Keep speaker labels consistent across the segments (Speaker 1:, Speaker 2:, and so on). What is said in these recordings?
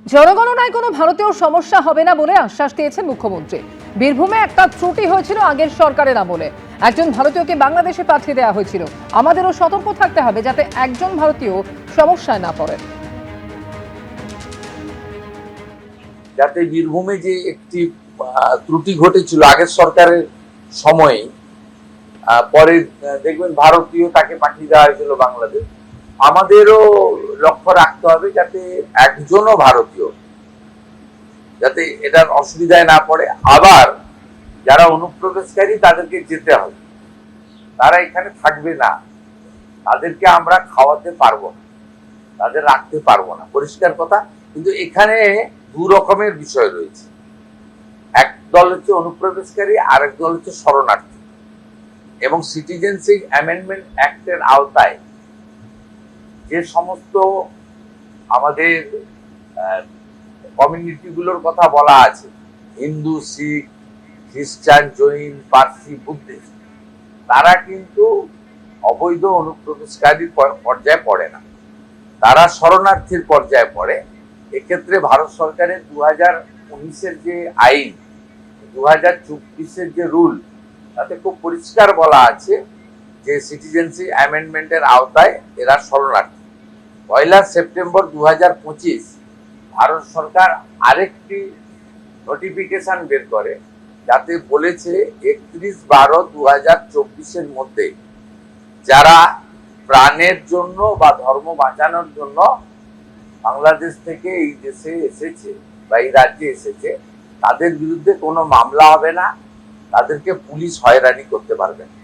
Speaker 1: জনগণনায় কোনো ভারতীয় সমস্যা হবে না বলে আশ্বাস দিয়েছেন মুখ্যমন্ত্রী। বীরভূমে একটা ত্রুটি হয়েছিল আগের সরকারের আমলে, একজন ভারতীয়কে বাংলাদেশে পাঠিয়ে দেওয়া হয়েছিল। আমাদেরও সতর্ক থাকতে হবে যাতে একজন ভারতীয় সমস্যায় না পড়েন।
Speaker 2: যাতে বীরভূমে যে একটি ত্রুটি ঘটেছিল আগের সরকারের সময়ে, পরে দেখবেন ভারতীয় তাকে পাঠিয়ে দেওয়া হয়েছিল বাংলাদেশ। আমাদেরও লক্ষ্য রাখতে হবে যাতে একজনও ভারতীয় যাতে এটার অসুবিধায় না পড়ে। আবার যারা অনুপ্রবেশকারী তাদেরকে যেতে হবে, তারা এখানে থাকবে না, তাদেরকে আমরা খাওয়াতে পারবো না, তাদের রাখতে পারবো না, পরিষ্কার কথা। কিন্তু এখানে দু রকমের বিষয় রয়েছে, এক দল হচ্ছে অনুপ্রবেশকারী, আরেক দল হচ্ছে শরণার্থী। এবং সিটিজেনশিপ অ্যামেন্ডমেন্ট অ্যাক্টের আওতায় যে সমস্ত আমাদের কমিউনিটিগুলোর কথা বলা আছে, হিন্দু, শিখ, খ্রিস্টান, জৈন, পার্সি, বুদ্ধিস্ট, তারা কিন্তু অবৈধ অনুপ্রবেশকারীর পর্যায়ে পড়ে না, তারা শরণার্থীর পর্যায়ে পড়ে। এক্ষেত্রে ভারত সরকারের 2019-এর যে আইন, 2024-এর যে রুল, তাতে খুব পরিষ্কার বলা আছে যে সিটিজেনশিপ অ্যামেন্ডমেন্টের আওতায় এরা শরণার্থী। 1 সেপ্টেম্বর 2025 ভারত সরকার আরেকটি নোটিফিকেশন বের করে, যাতে বলেছে 31/12/2024-এর মধ্যে যারা প্রাণের জন্য বা ধর্ম বাঁচানোর জন্য বাংলাদেশ থেকে এই দেশে এসেছে বা এই রাজ্যে এসেছে, তাদের বিরুদ্ধে কোনো মামলা হবে না, তাদেরকে পুলিশ হয়রানি করতে পারবে না।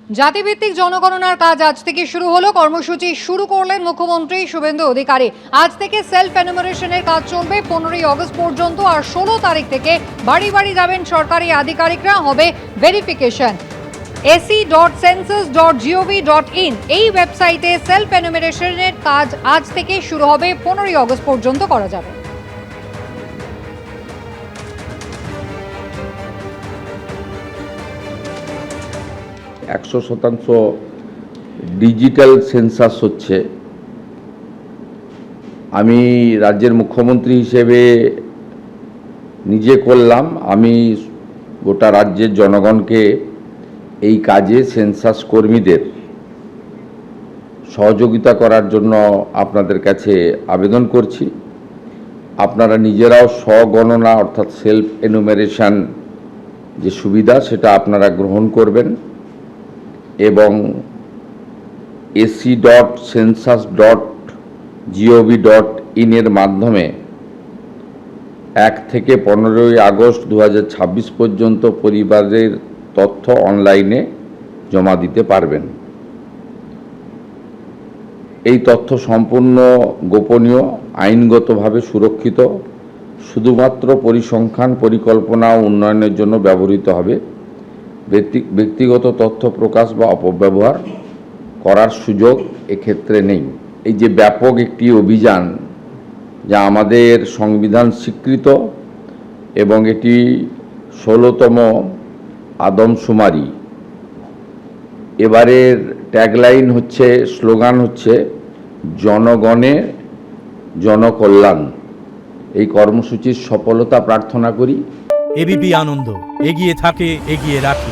Speaker 3: জাতিভিত্তিক জনগণনার কাজ আজ থেকে শুরু হলো। কর্মসূচি শুরু করলেন মুখ্যমন্ত্রী শুভেন্দু অধিকারী। আজ থেকে সেলফ এনুমারেশনের কাজ চলবে 15ই অগস্ট পর্যন্ত, আর 16 তারিখ থেকে বাড়ি বাড়ি যাবেন সরকারি আধিকারিকরা, হবে ভেরিফিকেশন। ac.census.gov.in এই ওয়েবসাইটে সেলফ এনুমারেশনের কাজ আজ থেকে শুরু হবে, 15ই অগস্ট পর্যন্ত করা যাবে।
Speaker 4: 100% ডিজিটাল সেন্সাস হচ্ছে। আমি রাজ্যের মুখ্যমন্ত্রী হিসেবে নিজে করলাম, আমি গোটা রাজ্যের জনগণকে এই কাজে সেন্সাস কর্মীদের সহযোগিতা করার জন্য আপনাদের কাছে আবেদন করছি। আপনারা নিজেরাও স্বগণনা অর্থাৎ সেলফ এনুমারেশন যে সুবিধা সেটা আপনারা গ্রহণ করবেন এবং ac.census.gov.in এর মাধ্যমে 1 থেকে 15ই আগস্ট 2026 পর্যন্ত পরিবারের তথ্য অনলাইনে জমা দিতে পারবেন। এই তথ্য সম্পূর্ণ গোপনীয়, আইনগতভাবে সুরক্ষিত, শুধুমাত্র পরিসংখ্যান, পরিকল্পনা ও উন্নয়নের জন্য ব্যবহৃত হবে। ব্যক্তিগত তথ্য প্রকাশ বা অপব্যবহার করার সুযোগ এক্ষেত্রে নেই। এই যে ব্যাপক একটি অভিযান, যা আমাদের সংবিধান স্বীকৃত এবং এটি 16তম আদমশুমারি। এবারের ট্যাগলাইন হচ্ছে, স্লোগান হচ্ছে জনগণের জনকল্যাণ। এই কর্মসূচির সফলতা প্রার্থনা করি।
Speaker 5: এবিপি আনন্দ, এগিয়ে থাকে, এগিয়ে রাখে।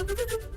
Speaker 6: Thank you.